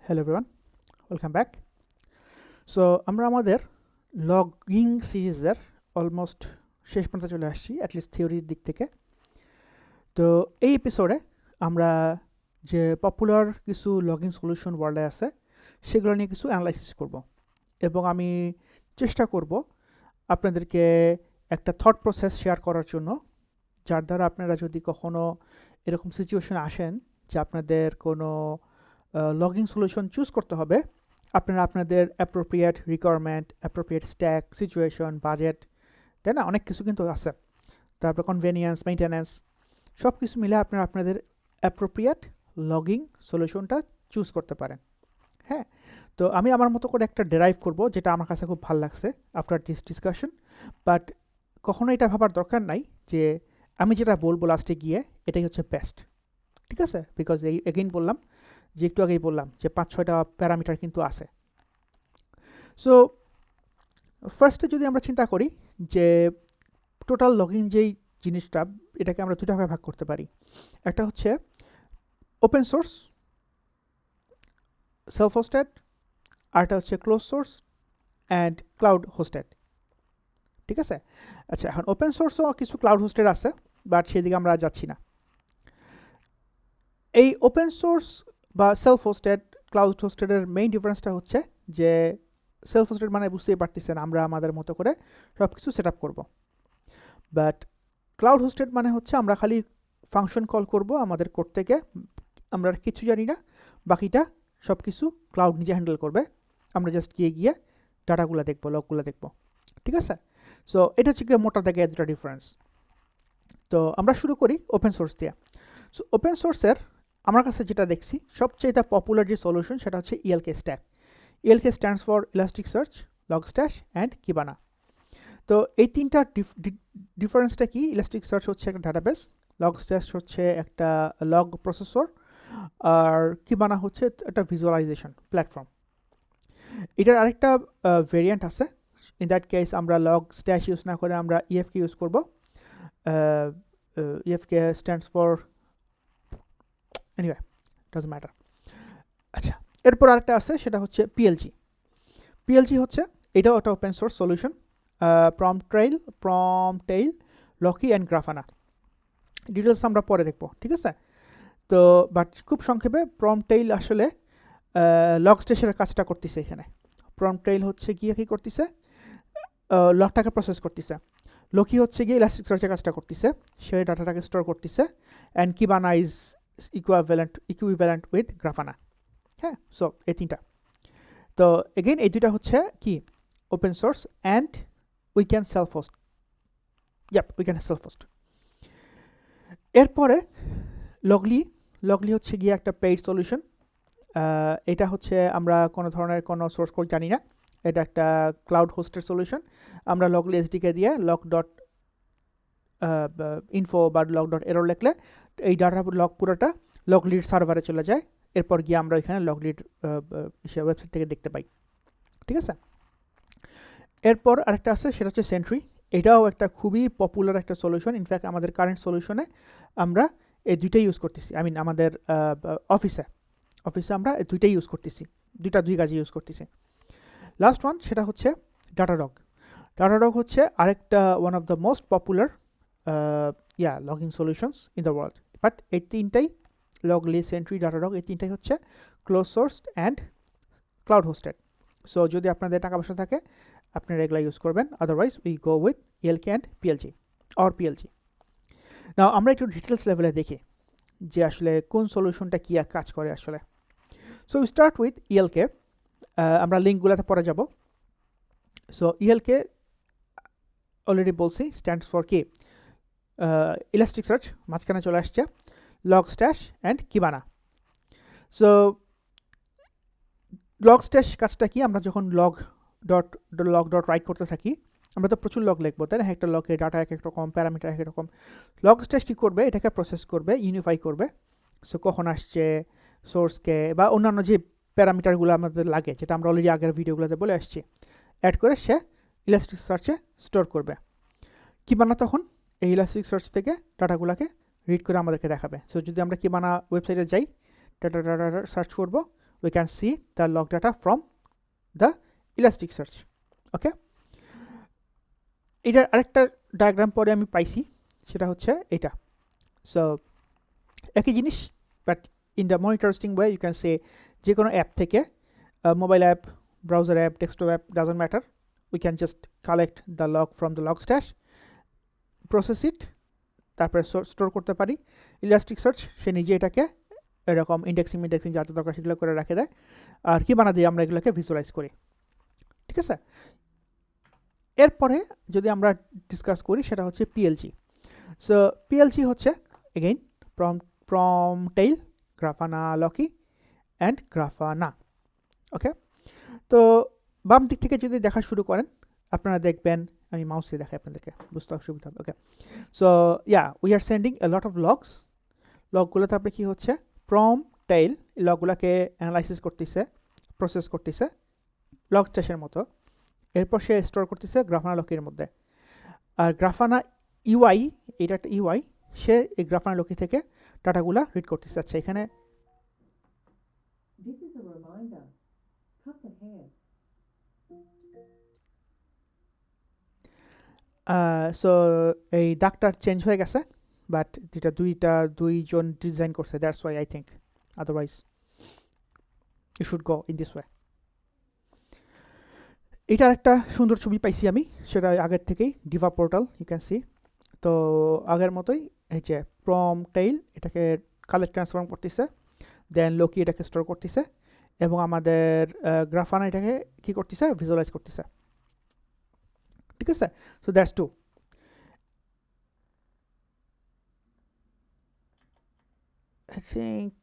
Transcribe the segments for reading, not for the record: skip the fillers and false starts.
Hello everyone, welcome back. So আমরা আমাদের logging সিরিজের অলমোস্ট শেষ পর্যন্ত চলে আসছি, অ্যাটলিস্ট থিওরির দিক থেকে। তো এই এপিসোডে আমরা যে পপুলার কিছু লগিং সলিউশন ওয়ার্ল্ডে আছে সেগুলো নিয়ে কিছু অ্যানালাইসিস করব, এবং আমি চেষ্টা করব আপনাদেরকে একটা থট প্রসেস শেয়ার করার জন্য, যার দ্বারা আপনারা যদি কখনো এরকম সিচুয়েশন আসেন যে আপনাদের কোনো লগিং সলিউশন চুজ করতে হবে, আপনারা আপনাদের appropriate requirement, appropriate stack, situation, budget, তাই না, অনেক কিছু কিন্তু আছে, তারপর কনভেনিয়েন্স, মেইনটেন্যান্স, সব কিছু মিলে আপনারা আপনাদের অ্যাপ্রোপ্রিয়েট লগিং সলিউশনটা চুজ করতে পারেন। হ্যাঁ, তো আমি আমার মতো করে একটা ডেরাইভ করব, যেটা আমার কাছে খুব ভালো লাগছে আফটার দিস ডিসকাশন। বাট কখনো এটা ভাবার দরকার নাই যে আমি যেটা বলবো লাস্টে গিয়ে এটাই হচ্ছে বেস্ট, ঠিক আছে? বিকজ এই এগেইন বললাম যে একটু আগেই বললাম যে 5-6টা প্যারামিটার কিন্তু আছে। সো ফার্স্টে যদি আমরা চিন্তা করি যে টোটাল লগিং যেই জিনিসটা, এটাকে আমরা দুটা ভাগে ভাগ করতে পারি। একটা হচ্ছে ওপেন সোর্স সেলফ হোস্টেড, আরটা হচ্ছে close source and cloud hosted, ঠিক আছে? আচ্ছা, এখন ওপেন সোর্সও কিছু ক্লাউড হোস্টেড আছে, বাট সেদিকে আমরা যাচ্ছি না। এই ওপেন সোর্স বা সেলফ হোস্টেড, ক্লাউড হোস্টেডের মেইন ডিফারেন্সটা হচ্ছে যে সেলফ হোস্টেড মানে বুঝতেই পারতেছেন আমরা আমাদের মতো করে সব কিছু সেট আপ করবো, বাট ক্লাউড হোস্টেড মানে হচ্ছে আমরা খালি ফাংশন কল করব আমাদের কোড থেকে, আমরা কিছু জানি না, বাকিটা সব কিছু ক্লাউড নিজে হ্যান্ডেল করবে, আমরা জাস্ট গিয়ে ডাটাগুলো দেখবো, লগগুলো দেখবো, ঠিক আছে? সো এটা হচ্ছে গিয়ে মোটা দাগে দুটা ডিফারেন্স। তো আমরা শুরু করি ওপেন সোর্স দিয়ে। সো ওপেন সোর্সের আমার কাছে যেটা দেখছি সবচেয়ে পপুলার যে সলিউশন সেটা হচ্ছে ELK stack. ELK stands for ElasticSearch, Logstash and Kibana। তো এই তিনটা ডিফারেন্সটা কি? ElasticSearch হচ্ছে একটা ডাটাবেস, Logstash হচ্ছে একটা লগ প্রসেসর, আর Kibana হচ্ছে একটা ভিজুয়ালাইজেশন প্ল্যাটফর্ম। এটার আরেকটা ভেরিয়েন্ট আছে, ইন দ্যাট কেস আমরা Logstash ইউজ না করে আমরা EFK ইউজ করব। EFK stands for anyway, doesn't matter. আচ্ছা, এরপর আরেকটা আছে সেটা হচ্ছে PLG হচ্ছে এটাও একটা open source solution, Promtail, Loki and Grafana। Details আমরা পরে দেখবো, ঠিক আছে? তো বাট খুব সংক্ষেপে Promtail আসলে লগস্টেশের কাজটা করতেছে। এখানে Promtail হচ্ছে গিয়ে কি করতেছে, লগটাকে প্রসেস করতেছে। Loki হচ্ছে গিয়ে ইলাস্টিকসার্চের কাজটা করতেছে, সে ডাটাটাকে স্টোর করতেছে, and Kibana is equivalent with Grafana। হ্যাঁ, সো এই তিনটা। তো এগেইন এই দুইটা হচ্ছে কি open source, and we can self host. We can self host. এরপরে লগলি হচ্ছে গিয়ে একটা পেইড সলিউশন। এটা হচ্ছে আমরা কোনো ধরনের কোনো সোর্স কোড জানি না, এটা একটা ক্লাউড হোস্টের সলিউশন। আমরা লগলি এসডিকে দিয়ে লগ ডট ইনফো বা লগ ডট এরর লিখলে এই ডাটা লগ পুরোটা লগলির সার্ভারে চলে যায়, এরপর গিয়ে আমরা এখানে লগলির ওয়েবসাইট থেকে দেখতে পাই, ঠিক আছে? এরপর আরেকটা আছে সেটা হচ্ছে সেন্ট্রি। এটাও একটা খুবই পপুলার একটা সলিউশন। ইনফ্যাক্ট আমাদের কারেন্ট সলিউশনে আমরা এই দুইটাই ইউজ করতেছি। আমাদের অফিসে আমরা এই দুইটাই ইউজ করতেছি, দুই কাজে ইউজ করতেছি। লাস্ট ওয়ান সেটা হচ্ছে ডাটাডগ হচ্ছে আরেকটা one of the most popular logging solutions in the world. But এই তিনটাই, লগলি, সেন্ট্রি, ডাটাডগ, এই তিনটাই হচ্ছে close source and cloud hosted. So যদি আপনাদের টাকা পয়সা থাকে আপনারা এগুলা ইউজ করবেন, otherwise we go with ELK and PLG। নাও আমরা একটু ডিটেলস লেভেলে দেখি যে আসলে কোন সলিউশনটা কি কাজ করে আসলে। So we start with ELK। আমরা লিঙ্কগুলোতে পরে যাব। সো ELK অলরেডি বলছি স্ট্যান্ডস ফর কি, ইলাস্টিকসার্চ, মাঝখানে চলে আসছে Logstash and Kibana। So Logstash কাজটা কি, আমরা যখন লগ ডট রাইট করতে থাকি আমরা তো প্রচুর লগ লিখবো, তাই না? একটা লগে ডাটা এক এক রকম, প্যারামিটার এক এক রকম। Logstash কী করবে, এটাকে প্রসেস করবে, ইউনিফাই করবে। সো কখন আসছে সোর্সকে বা অন্যান্য যে প্যারামিটারগুলো আমাদের লাগে, যেটা আমরা অলরেডি আগের ভিডিওগুলোতে বলে আসছি, অ্যাড করে সে ইলাস্টিকসার্চে স্টোর করবে। Kibana তখন এই ইলাস্টিকসার্চ থেকে ডাটাগুলোকে রিড করে আমাদেরকে দেখাবে। সো যদি আমরা Kibana ওয়েবসাইটে যাই, ডাটা সার্চ করবো, we can see the log data from the Elasticsearch. Okay, এটার আরেকটা ডায়াগ্রাম পরে আমি পাইছি, সেটা হচ্ছে এটা। সো একই জিনিস, but in the more interesting way you can say যে কোনো অ্যাপ থেকে, mobile app, browser app, desktop app, doesn't matter, we can just collect the log from the Logstash, process it, তারপরে স্টোর করতে পারি। Elasticsearch সে নিজে এটাকে এরকম indexing যা যা দরকার সেগুলো করে রাখে দেয়, আর Kibana দিয়ে আমরা এগুলোকে ভিজুয়ালাইজ করি। ঠিক আছে, এরপরে যদি আমরা ডিসকাস করি সেটা হচ্ছে পিএলজি। সো পিএলজি হচ্ছে again Promtail, Grafana, Loki and Grafana। ওকে, তো বাম দিক থেকে যদি দেখা শুরু করেন আপনারা দেখবেন, আমি মাউস দিয়ে দেখাই আপনাদেরকে বুঝতে অসুবিধা হবে। Okay, so we are sending a lot of logs. লগগুলোতে আপনি কি হচ্ছে, Promtail লগগুলোকে অ্যানালাইসিস করতেছে, প্রসেস করতেছে Logstash-এর মতো, এরপর সে স্টোর করতেছে Grafana Loki-এর মধ্যে। আর Grafana ইউআই, এটা একটা ইউআই, সে এই Grafana Loki থেকে ডাটাগুলা রিড করতেছে। আচ্ছা, এখানে সো এই দাগটা চেঞ্জ হয়ে গেছে, বাট যেটা দুইজন ডিজাইন করছে, that's why I think, otherwise you should go in this way. এটার একটা সুন্দর ছবি পাইছি আমি, সেটা আগের থেকেই ডিভা পোর্টাল, ইউ ক্যান সি। তো আগের মতোই এই যে Promtail এটাকে কালেক্ট ট্রান্সফর্ম করতেছে, দেন Loki এটাকে স্টোর করতেছে, এবং আমাদের Grafana এটাকে কি করতেছে, ভিজুয়ালাইজ করতেছে। ঠিক আছে, so that's two. I think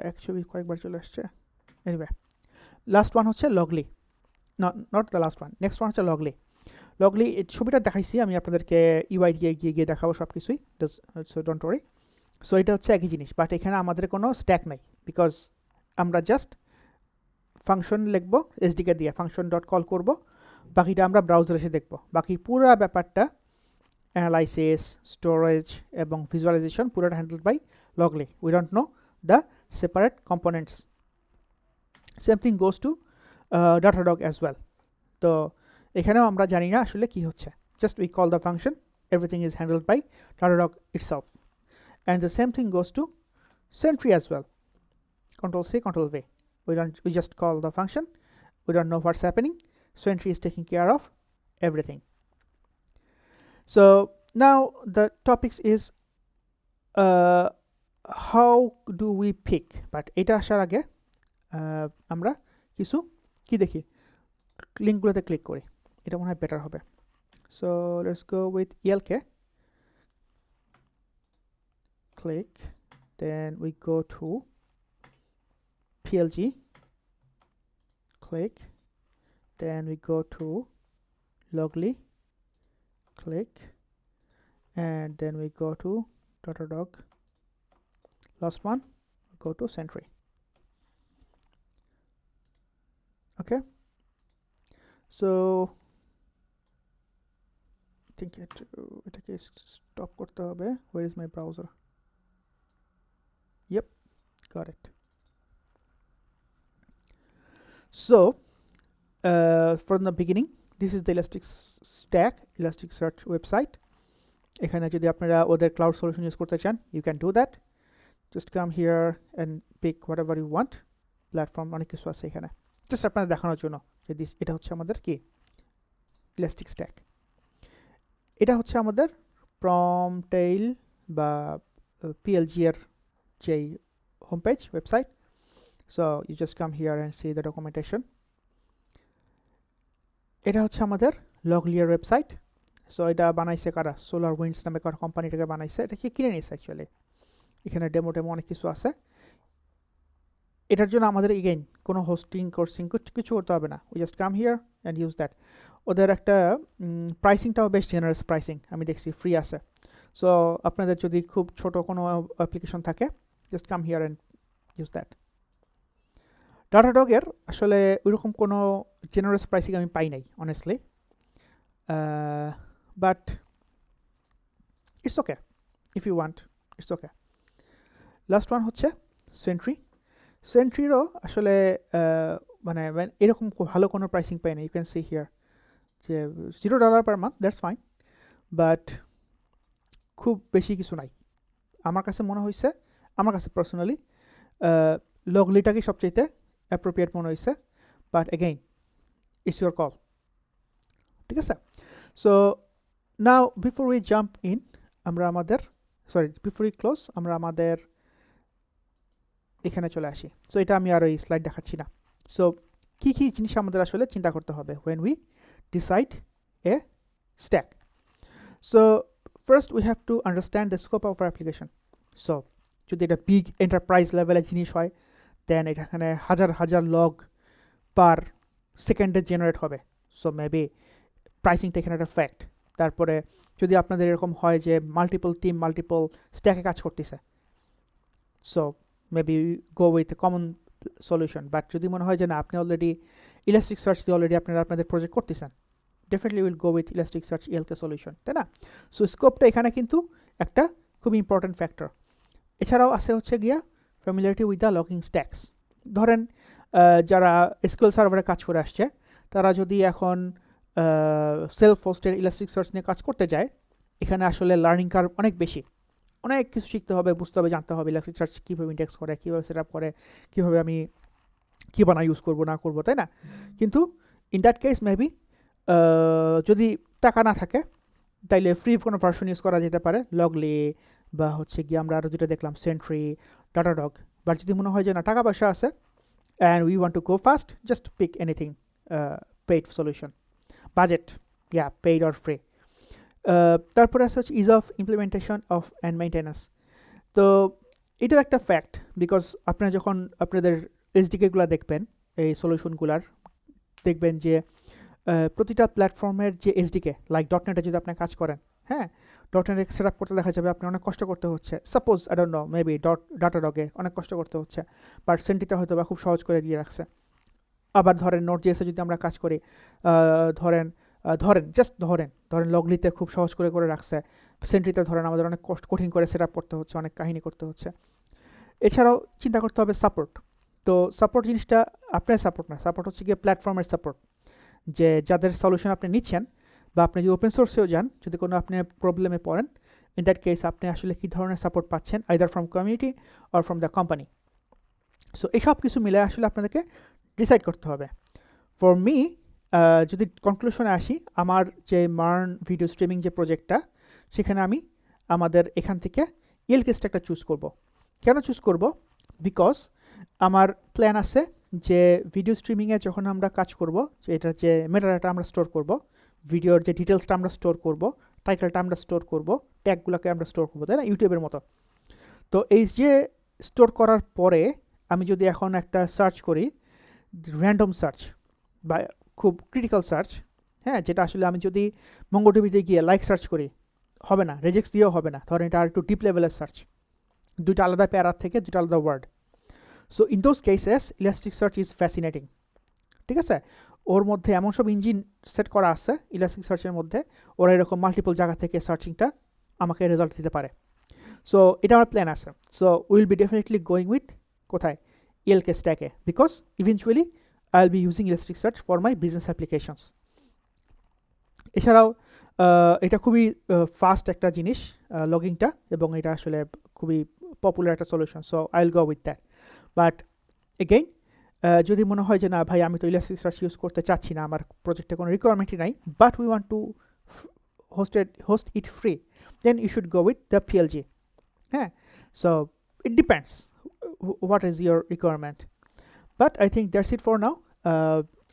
এক ছবি কয়েকবার চলে আসছে। এনিওয়ে, লাস্ট ওয়ান হচ্ছে Loggly, not the last one, next one হচ্ছে লগলি। এই ছবিটা দেখাইছি আমি আপনাদেরকে, ইউআই দিয়ে গিয়ে দেখাবো সব কিছুই, সো ডোন্ট ওয়ারি। সো এটা হচ্ছে একই জিনিস, বাট এখানে আমাদের কোনো স্ট্যাক নাই, বিকজ আমরা জাস্ট ফাংশন লিখবো এসডিকে দিয়ে, ফাংশন ডট কল করবো, বাকিটা আমরা ব্রাউজারে এসে দেখবো। বাকি পুরো ব্যাপারটা অ্যানালাইসিস, স্টোরেজ এবং ভিজুয়ালাইজেশন পুরোটা handled by Loggly. We don't know the separate components. Same thing goes to Datadog as well. তো এখানেও আমরা জানি না আসলে কি হচ্ছে, just we call the function, everything is handled by Datadog itself. And the same thing goes to Sentry as well. Control C, Control V. We just call the function. We don't know what's happening. Sentry is taking care of everything. So now the topics is how do we pick? But এটা আসার আগে আমরা কিছু কি দেখি, লিঙ্কগুলোতে click করি, এটা মনে হয় বেটার হবে। So let's go with ELK. Click, then we go to PLG, click, then we go to Logly, click, and then we go to Datadog. Last one, we go to Sentry. Okay, so I think এটাকে stop করতে হবে। Where is my browser? Yep, got it. So from the beginning, this is the Elasticsearch website. এখানে যদি আপনারা ওদের cloud solution use করতে চান, you can do that. Just come here and pick whatever you want. Platform অনেক কিছু আছে এখানে, জাস্ট আপনাদের দেখানোর জন্য যে এটা হচ্ছে আমাদের কি Elasticstack। এটা হচ্ছে আমাদের Promtail বা PLG এর যেই home page, website. So you just come here and see the documentation. এটা হচ্ছে আমাদের লগলিয়ার ওয়েবসাইট। সো এটা বানাইছে কারা, সোলার উইন্ডস নামে কার কোম্পানিটাকে বানাইছে, এটাকে কিনে নিয়েছে অ্যাকচুয়ালি। এখানে ডেমো অনেক কিছু আছে। এটার জন্য আমাদের এগেইন কোনো হোস্টিং কোর্সিং কিছু করতে হবে না, we just come here and use that. ওদের একটা প্রাইসিংটাও বেশ জেনারেস প্রাইসিং, আমি দেখছি ফ্রি আছে। সো আপনাদের যদি খুব ছোট কোনো অ্যাপ্লিকেশন থাকে, just come here and use that. ডাটাডগের আসলে ওইরকম কোনো জেনারেস প্রাইসিং আমি পাই নাই honestly, but it's okay, if you want it's okay. Last one হচ্ছে Sentry. সেন্ট্রিরও আসলে মানে এরকম ভালো কোনো প্রাইসিং পাই না। ইউ ক্যান সি হিয়ার যে $0 per month, that's fine, but খুব বেশি কিছু নাই। আমার কাছে মনে হয়েছে, আমার কাছে পার্সোনালি লগলিটাকে সবচেয়ে অ্যাপ্রোপ্রিয়েট মনে হয়েছে, but again it's your call, ঠিক আছে? So now before we jump in, আমরা আমাদের বিফোর উই ক্লোজ, আমরা আমাদের এখানে চলে আসি। সো এটা আমি আর ওই স্লাইড দেখাচ্ছি না। সো কী কী জিনিস আমাদের আসলে চিন্তা করতে হবে when we decide a stack. So first we have to understand the scope of our application. So যদি এটা বিগ এন্টারপ্রাইজ লেভেলের জিনিস হয়, দেন এখানে হাজার হাজার লগ পার সেকেন্ডে জেনারেট হবে। সো মেবি প্রাইসিংটা এখানে একটা ফ্যাক্ট। তারপরে যদি আপনাদের এরকম হয় যে মাল্টিপল টিম মাল্টিপল স্ট্যাকে কাজ করতেছে, so maybe go with a common solution. But যদি মনে হয় যে না, আপনি অলরেডি ElasticSearch দিয়ে অলরেডি আপনাদের প্রজেক্ট করতেছেন, definitely will go with ElasticSearch ELK solution, তাই না? সো স্কোপটা এখানে কিন্তু একটা খুব ইম্পর্টেন্ট ফ্যাক্টর। এছাড়াও আছে হচ্ছে গিয়া ফ্যামিলিয়ারিটি উইথ দ্য লগিং স্ট্যাকস। ধরেন যারা এসকিউএল সার্ভারে কাজ করে আসছে, তারা যদি এখন সেলফ হোস্টের ElasticSearch নিয়ে কাজ করতে যায়, এখানে আসলে লার্নিং কার্ভ অনেক বেশি, অনেক কিছু শিখতে হবে, বুঝতে হবে, জানতে হবে ElasticSearch কীভাবে ইন্ডেক্স করে, কীভাবে সেট আপ করে, কীভাবে আমি কিবানা ইউজ করবো না করবো, তাই না? কিন্তু ইন দ্যাট কেস মেবি যদি টাকা না থাকে, তাইলে ফ্রি কোনো ভার্সন ইউজ করা যেতে পারে, লগলি বা হচ্ছে গিয়ে আমরা আরও যেটা দেখলাম সেন্ট্রি, ডাটাডগ। বাট যদি মনে হয় যে না, টাকা পয়সা আছে and we want to go fast, just pick anything paid solution, budget, paid or free. তারপরে আছে হচ্ছে ease of implementation of and maintenance. তো এটাও একটা ফ্যাক্ট, বিকজ আপনারা যখন আপনাদের এসডিকেগুলো দেখবেন, এই সলিউশনগুলার দেখবেন যে প্রতিটা প্ল্যাটফর্মের যে এসডিকে, লাইক ডটনেটে যদি আপনি কাজ করেন, হ্যাঁ, ডটনেটে সেট আপ করতে দেখা যাবে আপনার অনেক কষ্ট করতে হচ্ছে। Suppose I don't know, maybe ডাটাডগে অনেক কষ্ট করতে হচ্ছে, বাট সেন্ট্রিতে হয়তো বা খুব সহজ করে দিয়ে রাখছে। আবার ধরেন নোট.js যদি আমরা কাজ করি, ধরেন লগলিতে খুব সহজ করে রাখছে, সেন্ট্রিতে ধরেন আমাদের অনেক কঠিন করে সেট আপ করতে হচ্ছে, অনেক কাহিনী করতে হচ্ছে। এছাড়াও চিন্তা করতে হবে সাপোর্ট। তো সাপোর্ট জিনিসটা আপনার সাপোর্ট না, সাপোর্ট হচ্ছে গিয়ে প্ল্যাটফর্মের সাপোর্ট, যে যাদের সলিউশন আপনি নিচ্ছেন, বা আপনি যদি ওপেন সোর্সেও যান, যদি কোনো আপনি প্রবলেমে পড়েন, ইন দ্যাট কেস আপনি আসলে কী ধরনের সাপোর্ট পাচ্ছেন, either from community or from the company. So এইসব কিছু মিলে আসলে আপনাদেরকে ডিসাইড করতে হবে। ফর মি, যদি কনক্লুশনে আসি, আমার যে মার্ন ভিডিও স্ট্রিমিং যে প্রজেক্টটা, সেখানে আমি আমাদের এখান থেকে ELK স্ট্যাকটা চুজ করব। কেন চুজ করব? বিকজ আমার প্ল্যান আছে যে ভিডিও স্ট্রিমিংয়ে যখন আমরা কাজ করব, যে এটার যে মেটাডাটা আমরা স্টোর করব, ভিডিওর যে ডিটেলসটা আমরা স্টোর করব, টাইটেলটা আমরা স্টোর করব, ট্যাগগুলোকে আমরা স্টোর করবো, তাই না, ইউটিউবের মতো। তো এই যে স্টোর করার পরে আমি যদি এখন একটা সার্চ করি, র্যান্ডম সার্চ বা খুব ক্রিটিক্যাল সার্চ, হ্যাঁ, যেটা আসলে আমি যদি মঙ্গোডিবিতে গিয়ে লাইক সার্চ করি, হবে না, রেজেক্টস দিয়েও হবে না, ধরেন এটা আর একটু ডিপ লেভেলের সার্চ, দুইটা আলাদা প্যারার থেকে দুইটা আলাদা word. So in those cases ElasticSearch is fascinating, ঠিক আছে? ওর মধ্যে এমন সব ইঞ্জিন সেট করা আছে ElasticSearchের মধ্যে, ওরা এরকম মাল্টিপল জায়গা থেকে সার্চিংটা আমাকে রেজাল্ট দিতে পারে। সো এটা আমার প্ল্যান আছে। So will be definitely going with কোথায়, ELK স্ট্যাকে, because eventually I will be using ElasticSearch for my business applications. এছাড়াও এটা খুবই ফাস্ট একটা জিনিস লগিংটা, এবং এটা আসলে খুবই পপুলার একটা solution. So I will go with that. But again, যদি মনে হয় যে না ভাই, আমি তো ElasticSearch ইউজ করতে চাচ্ছি না, আমার প্রজেক্টে কোনো রিকোয়ারমেন্টই নাই, but we want to host it free, then you should go with the PLG, হ্যাঁ। So it depends what is your requirement, but I think that's it for now.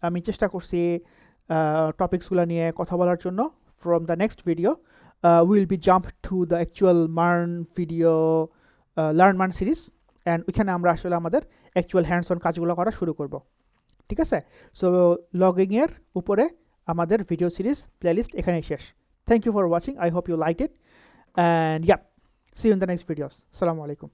আমি চেষ্টা করছি টপিক্সগুলো নিয়ে কথা বলার জন্য। From the next video will be jump to the actual MERN video learn MERN series, and ওইখানে আমরা আসলে আমাদের অ্যাকচুয়াল হ্যান্ডস অন কাজগুলো করা শুরু করব, ঠিক আছে? সো লগিংয়ের উপরে আমাদের ভিডিও সিরিজ প্লেলিস্ট এখানেই শেষ। Thank you for watching, I hope you like it, and see you in the next videos. আসসালামু আলাইকুম।